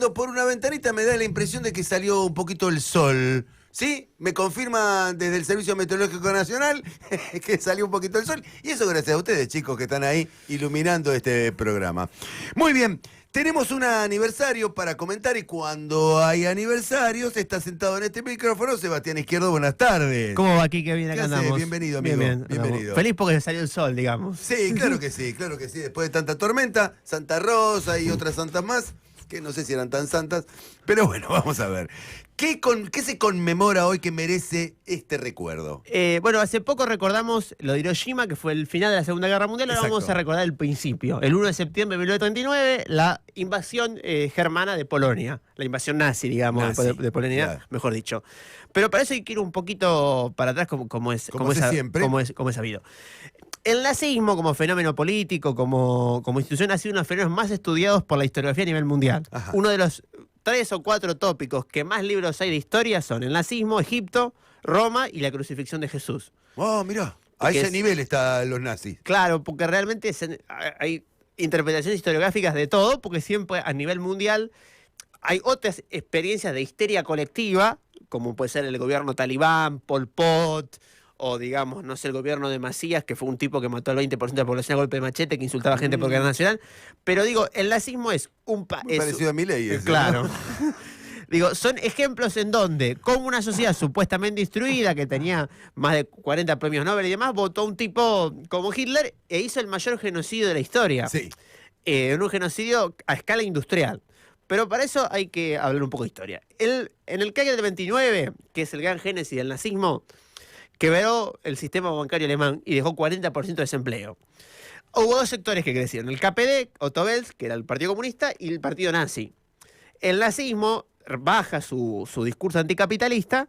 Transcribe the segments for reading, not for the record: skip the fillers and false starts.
mirando por una ventanita me da la impresión de que salió un poquito el sol. ¿Sí? Me confirma desde el Servicio Meteorológico Nacional que salió un poquito el sol. Y eso gracias a ustedes, chicos, que están ahí iluminando este programa. Muy bien. Tenemos un aniversario para comentar y cuando hay aniversarios está sentado en este micrófono Sebastián Izquierdo. Buenas tardes. ¿Cómo va aquí? Qué bien, ¿Qué acá haces? andamos. Bienvenido, amigo. Bien, Bienvenido. Feliz porque salió el sol, digamos. Sí, claro que sí, claro que sí. Después de tanta tormenta, Santa Rosa y otras santas más, que no sé si eran tan santas, pero bueno, vamos a ver. ¿Qué se conmemora hoy que merece este recuerdo? Bueno, hace poco recordamos lo de Hiroshima, que fue el final de la Segunda Guerra Mundial. Ahora Exacto. vamos a recordar el principio. El 1 de septiembre de 1939, la invasión germana de Polonia. La invasión nazi, digamos, Nazi, de Polonia, claro. mejor dicho. Pero para eso hay que ir un poquito para atrás, como es siempre. como es sabido. El nazismo como fenómeno político, como institución, ha sido uno de los fenómenos más estudiados por la historiografía a nivel mundial. Ajá. Uno de los 3 o 4 tópicos que más libros hay de historia son el nazismo, Egipto, Roma y la crucifixión de Jesús. Oh, mirá, a Porque ese nivel están los nazis. Claro, porque realmente hay interpretaciones historiográficas de todo, porque siempre a nivel mundial hay otras experiencias de histeria colectiva, como puede ser el gobierno talibán, Pol Pot, o digamos, no sé, el gobierno de Macías, que fue un tipo que mató al 20% de la población a golpe de machete, que insultaba a gente porque era nacional. Pero digo, el nazismo es un Muy parecido a Milei ese, claro. ¿no? Digo, son ejemplos en donde, como una sociedad supuestamente instruida, que tenía más de 40 premios Nobel y demás, votó a un tipo como Hitler e hizo el mayor genocidio de la historia. Sí. En un genocidio a escala industrial. Pero para eso hay que hablar un poco de historia. En el CAG del 29, que es el gran génesis del nazismo, quebró el sistema bancario alemán y dejó 40% de desempleo. Hubo 2 sectores que crecieron, el KPD, Otto Wels, que era el Partido Comunista, y el Partido Nazi. El nazismo baja su discurso anticapitalista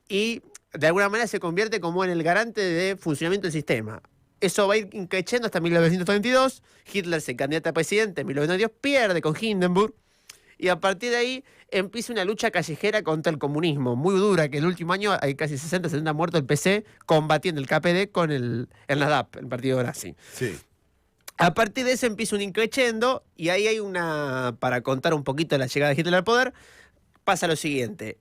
y de alguna manera se convierte como en el garante de funcionamiento del sistema. Eso va a ir creciendo hasta 1932, Hitler se candidata a presidente en 1922, pierde con Hindenburg, y a partir de ahí empieza una lucha callejera contra el comunismo, muy dura, que el último año hay casi 60, 70 muertos el PC combatiendo el KPD con el NADAP, el partido nazi. Sí. A partir de eso empieza un increchendo y ahí hay para contar un poquito la llegada de Hitler al poder, pasa lo siguiente.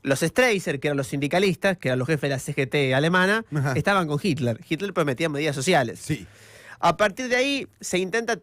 Los Streicher, que eran los sindicalistas, que eran los jefes de la CGT alemana, Ajá. estaban con Hitler. Hitler prometía medidas sociales. Sí. A partir de ahí se intenta...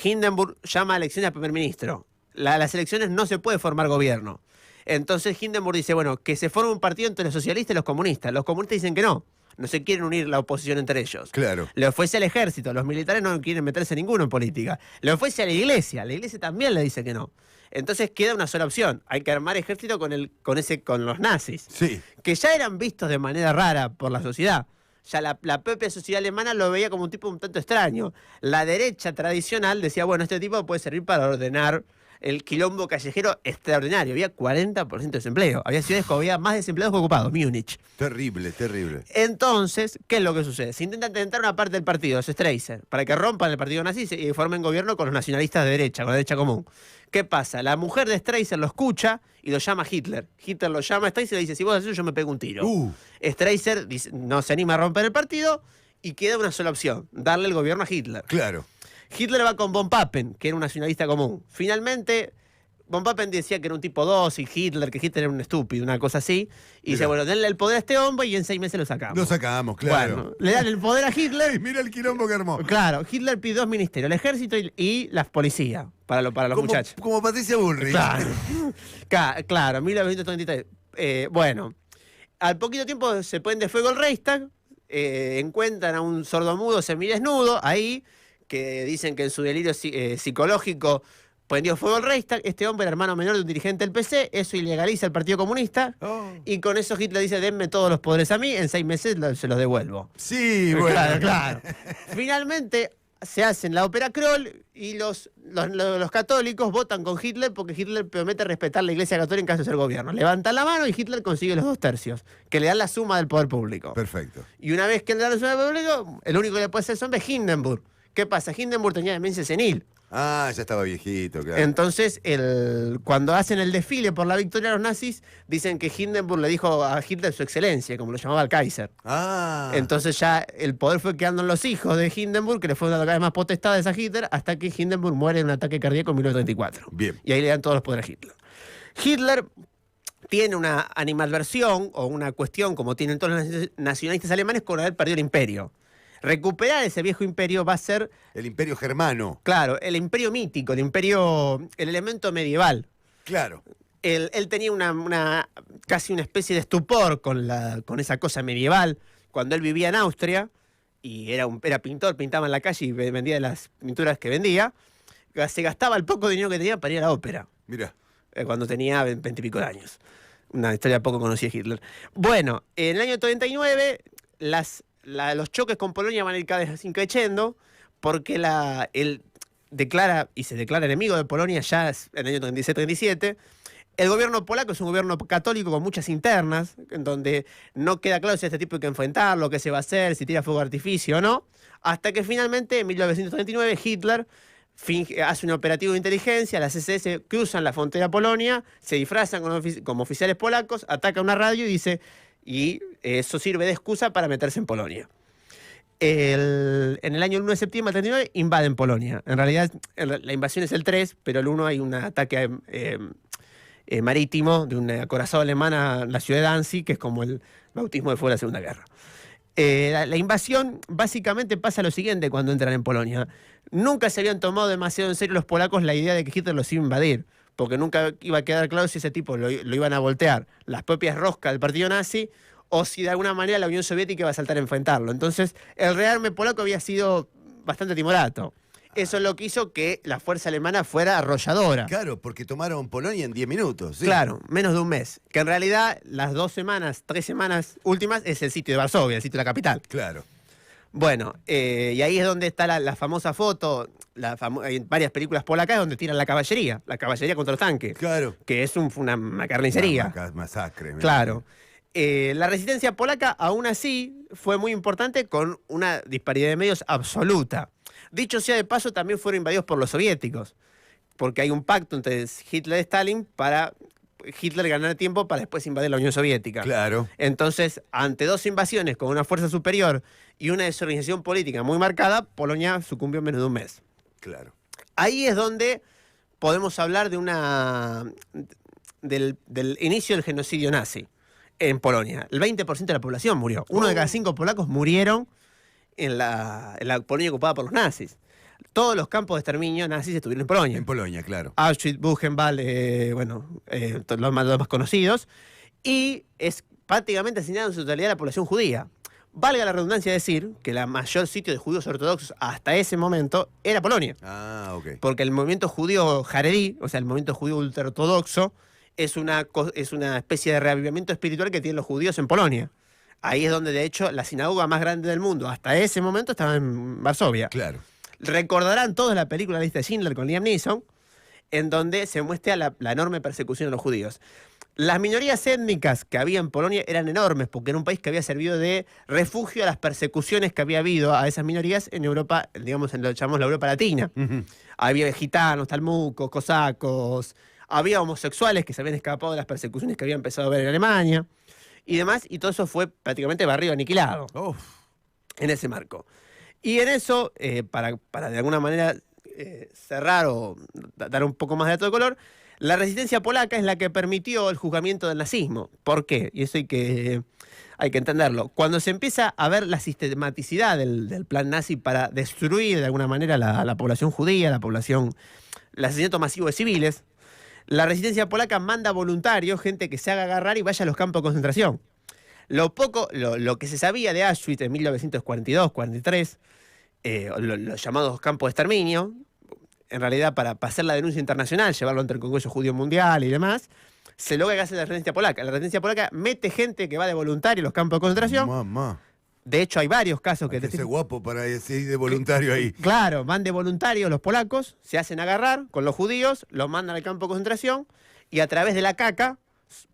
Hindenburg llama a elecciones al primer ministro. Las elecciones no se puede formar gobierno. Entonces Hindenburg dice, bueno, que se forme un partido entre los socialistas y los comunistas. Los comunistas dicen que no se quieren unir la oposición entre ellos. Claro. Le ofrece al ejército, los militares no quieren meterse ninguno en política. Le ofrece a la iglesia también le dice que no. Entonces queda una sola opción, hay que armar ejército con los nazis, Sí. que ya eran vistos de manera rara por la sociedad. Ya la propia sociedad alemana lo veía como un tipo un tanto extraño. La derecha tradicional decía, bueno, este tipo puede servir para ordenar el quilombo callejero extraordinario. Había 40% de desempleo. Había ciudades que había más desempleados que ocupados. Múnich. Terrible, terrible. Entonces, ¿qué es lo que sucede? Se intenta tentar una parte del partido, los Streicher, para que rompan el partido nazi y formen gobierno con los nacionalistas de derecha, con la derecha común. ¿Qué pasa? La mujer de Streicher lo escucha y lo llama a Hitler. Hitler lo llama a Streicher y le dice, si vos haces eso, yo me pego un tiro. Streicher no se anima a romper el partido y queda una sola opción, darle el gobierno a Hitler. Claro. Hitler va con von Papen, que era un nacionalista común. Finalmente, von Papen decía que era un tipo 2 y que Hitler era un estúpido, una cosa así. Y dice, bueno, denle el poder a este hombre y en 6 meses lo sacamos. Lo sacamos, claro. Bueno, le dan el poder a Hitler. Ay, mira el quilombo que armó. Claro, Hitler pide 2 ministerios, el ejército y la policía, para los muchachos. Como Patricia Bullrich. Claro, claro, 1933. Bueno, al poquito tiempo se prende fuego el Reichstag, encuentran a un sordomudo semidesnudo ahí, que dicen que en su delirio psicológico prendió fuego el Reichstag. Este hombre era hermano menor de un dirigente del PC, eso ilegaliza el Partido Comunista, y con eso Hitler dice, denme todos los poderes a mí, en 6 meses se los devuelvo. Sí, bueno. Claro. Finalmente se hacen la ópera Kroll y los católicos votan con Hitler porque Hitler promete respetar la Iglesia Católica en caso de ser gobierno. Levantan la mano y Hitler consigue los 2/3, que le dan la suma del poder público. Perfecto. Y una vez que le dan la suma del poder público, el único que le puede hacer sombra es Hindenburg. ¿Qué pasa? Hindenburg tenía demencia senil. Ah, ya estaba viejito, claro. Entonces, cuando hacen el desfile por la victoria de los nazis, dicen que Hindenburg le dijo a Hitler su excelencia, como lo llamaba el Kaiser. Ah. Entonces ya el poder fue quedando en los hijos de Hindenburg, que le fueron dando cada vez más potestades a Hitler, hasta que Hindenburg muere en un ataque cardíaco en 1934. Bien. Y ahí le dan todos los poderes a Hitler. Hitler tiene una animadversión o una cuestión, como tienen todos los nacionalistas alemanes, con haber perdido el imperio. Recuperar ese viejo imperio va a ser, El Imperio Germano. claro, el imperio mítico, el elemento medieval. Claro. Él tenía casi una especie de estupor con esa cosa medieval. Cuando él vivía en Austria, y era pintor, pintaba en la calle y vendía las pinturas que vendía, se gastaba el poco dinero que tenía para ir a la ópera, Mira. cuando tenía 20 y pico de años. Una historia poco conocida de Hitler. Bueno, en el año 39, los choques con Polonia van a ir cada vez increciendo, porque él se declara enemigo de Polonia ya en el año 36-37. El gobierno polaco es un gobierno católico con muchas internas, en donde no queda claro si este tipo hay que enfrentarlo, qué se va a hacer, si tira fuego de artificio o no, hasta que finalmente en 1939 Hitler hace un operativo de inteligencia, las SS cruzan la frontera a Polonia, se disfrazan como oficiales polacos, ataca una radio y dice, y eso sirve de excusa para meterse en Polonia. En el año 1 de septiembre del 39 invaden Polonia. En realidad la invasión es el 3, pero el 1 hay un ataque marítimo de un acorazado alemán a la ciudad de Danzig, que es como el bautismo de fuego de la Segunda Guerra. La invasión básicamente pasa lo siguiente cuando entran en Polonia. Nunca se habían tomado demasiado en serio los polacos la idea de que Hitler los iba a invadir, porque nunca iba a quedar claro si ese tipo lo iban a voltear las propias roscas del partido nazi o si de alguna manera la Unión Soviética iba a saltar a enfrentarlo. Entonces, el rearme polaco había sido bastante timorato. Eso es lo que hizo que la fuerza alemana fuera arrolladora. Claro, porque tomaron Polonia en 10 minutos. ¿Sí? Claro, menos de un mes. Que en realidad las 3 semanas últimas es el sitio de Varsovia, el sitio de la capital. Claro. Bueno, y ahí es donde está la famosa foto, hay varias películas polacas donde tiran la caballería contra los tanques. Claro. Que es una carnicería. Masacre. Claro. La resistencia polaca, aún así, fue muy importante con una disparidad de medios absoluta. Dicho sea de paso, también fueron invadidos por los soviéticos, porque hay un pacto entre Hitler y Stalin para Hitler ganar tiempo para después invadir la Unión Soviética. Claro. Entonces, ante 2 invasiones con una fuerza superior y una desorganización política muy marcada, Polonia sucumbió en menos de un mes. Claro. Ahí es donde podemos hablar del inicio del genocidio nazi en Polonia. El 20% de la población murió. 1 de cada 5 polacos murieron en la Polonia ocupada por los nazis. Todos los campos de exterminio nazis estuvieron en Polonia. En Polonia, claro. Auschwitz, Buchenwald, los más conocidos. Y es prácticamente asignado en su totalidad a la población judía. Valga la redundancia decir que el mayor sitio de judíos ortodoxos hasta ese momento era Polonia. Ah, ok. Porque el movimiento judío jaredí, o sea, el movimiento judío ultraortodoxo, es una especie de reavivamiento espiritual que tienen los judíos en Polonia. Ahí es donde, de hecho, la sinagoga más grande del mundo hasta ese momento estaba en Varsovia. Claro. Recordarán todos la película La lista de Schindler con Liam Neeson, en donde se muestra la enorme persecución a los judíos. Las minorías étnicas que había en Polonia eran enormes, porque era un país que había servido de refugio a las persecuciones que había habido a esas minorías en Europa, digamos, en lo que llamamos la Europa Latina. Uh-huh. Había gitanos, talmucos, cosacos, había homosexuales que se habían escapado de las persecuciones que había empezado a ver en Alemania, y demás, y todo eso fue prácticamente barrido, aniquilado en ese marco. Y en eso, para de alguna manera cerrar o dar un poco más de dato de color, la resistencia polaca es la que permitió el juzgamiento del nazismo. ¿Por qué? Y eso hay que entenderlo. Cuando se empieza a ver la sistematicidad del plan nazi para destruir de alguna manera la población judía, el asesinato masivo de civiles, la resistencia polaca manda voluntarios, gente que se haga agarrar y vaya a los campos de concentración. Lo que se sabía de Auschwitz en 1942-43, los llamados campos de exterminio, en realidad para hacer la denuncia internacional, llevarlo ante el Congreso Judío Mundial y demás, se logra que hace la resistencia polaca. La resistencia polaca mete gente que va de voluntario a los campos de concentración. Mamá. De hecho, hay varios casos que... Hay que ser guapo para ir de voluntario ahí. Claro, van de voluntarios los polacos, se hacen agarrar con los judíos, los mandan al campo de concentración y a través de la caca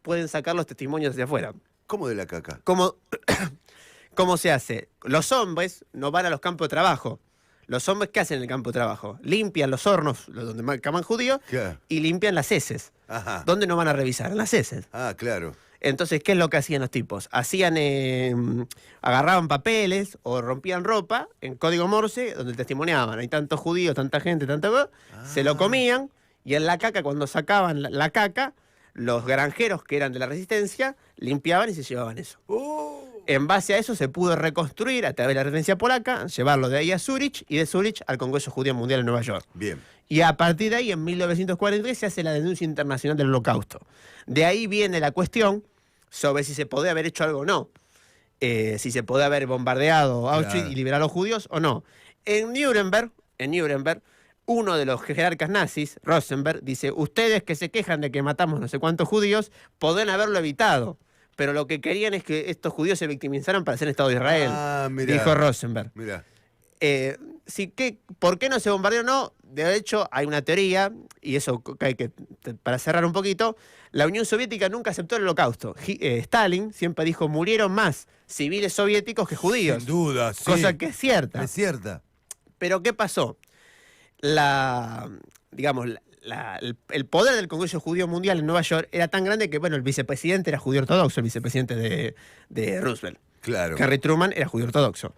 pueden sacar los testimonios hacia afuera. ¿Cómo de la caca? ¿Cómo se hace? Los hombres no van a los campos de trabajo. Los hombres, ¿qué hacen en el campo de trabajo? Limpian los hornos donde caman judíos Claro. y limpian las heces. Ajá. ¿Dónde no van a revisar? En las heces. Ah, claro. Entonces, ¿qué es lo que hacían los tipos? Agarraban papeles o rompían ropa en código Morse donde testimoniaban. Hay tantos judíos, tanta gente, tanta cosa. Se lo comían y en la caca, cuando sacaban la caca, los granjeros que eran de la resistencia limpiaban y se llevaban eso. En base a eso se pudo reconstruir a través de la resistencia polaca, llevarlo de ahí a Zúrich y de Zúrich al Congreso Judío Mundial en Nueva York. Bien. Y a partir de ahí, en 1943, se hace la denuncia internacional del Holocausto. De ahí viene la cuestión sobre si se podía haber hecho algo o no. Si se podía haber bombardeado Auschwitz Claro. y liberar a los judíos o no. En Nuremberg, uno de los jerarcas nazis, Rosenberg, dice: ustedes que se quejan de que matamos no sé cuántos judíos, podrían haberlo evitado. Pero lo que querían es que estos judíos se victimizaran para ser Estado de Israel, Ah, mirá. dijo Rosenberg. Mirá. ¿Por qué no se bombardeó? No, de hecho hay una teoría, y eso hay que, para cerrar un poquito, la Unión Soviética nunca aceptó el Holocausto. Stalin siempre dijo: murieron más civiles soviéticos que judíos. Sin duda, sí. Cosa que es cierta. Es cierta. Pero ¿qué pasó? El poder del Congreso Judío Mundial en Nueva York era tan grande que, bueno, el vicepresidente era judío ortodoxo, el vicepresidente de Roosevelt. Claro. Harry Truman era judío ortodoxo.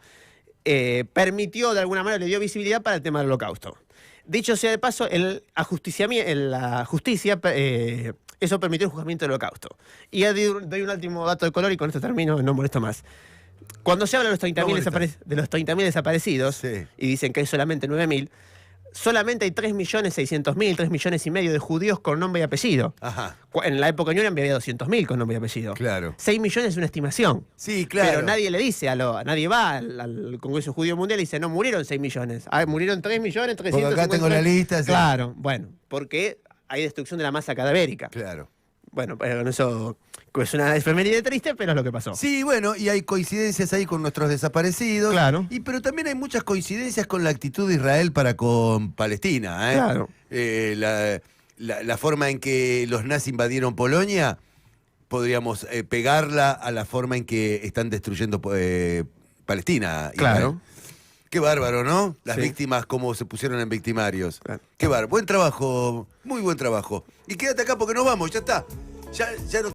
Permitió, de alguna manera, le dio visibilidad para el tema del Holocausto. Dicho sea de paso, la justicia, eso permitió el juzgamiento del Holocausto. Y ya doy un último dato de color y con esto termino, no molesto más. Cuando se habla de los 30.000 desaparecidos, Sí. y dicen que hay solamente 9.000, solamente hay 3.600.000, 3 millones y medio de judíos con nombre y apellido. Ajá. En la época de Nuremberg había 200.000 con nombre y apellido. Claro. 6 millones es una estimación. Sí, claro. Pero nadie le dice, nadie va al Congreso Judío Mundial y dice: no murieron 6 millones. Murieron 3 millones, 300. Porque acá tengo la lista. Sí. Claro, bueno, porque hay destrucción de la masa cadavérica. Claro. Bueno, con eso es una efeméride triste, pero es lo que pasó. Sí, bueno, y hay coincidencias ahí con nuestros desaparecidos. Claro. Pero también hay muchas coincidencias con la actitud de Israel para con Palestina. Claro. La forma en que los nazis invadieron Polonia, podríamos pegarla a la forma en que están destruyendo Palestina. Claro. Israel. Qué bárbaro, ¿no? Las Sí. víctimas, cómo se pusieron en victimarios. Claro. Qué bárbaro. Buen trabajo, muy buen trabajo. Y quédate acá porque nos vamos, ya está. Ya no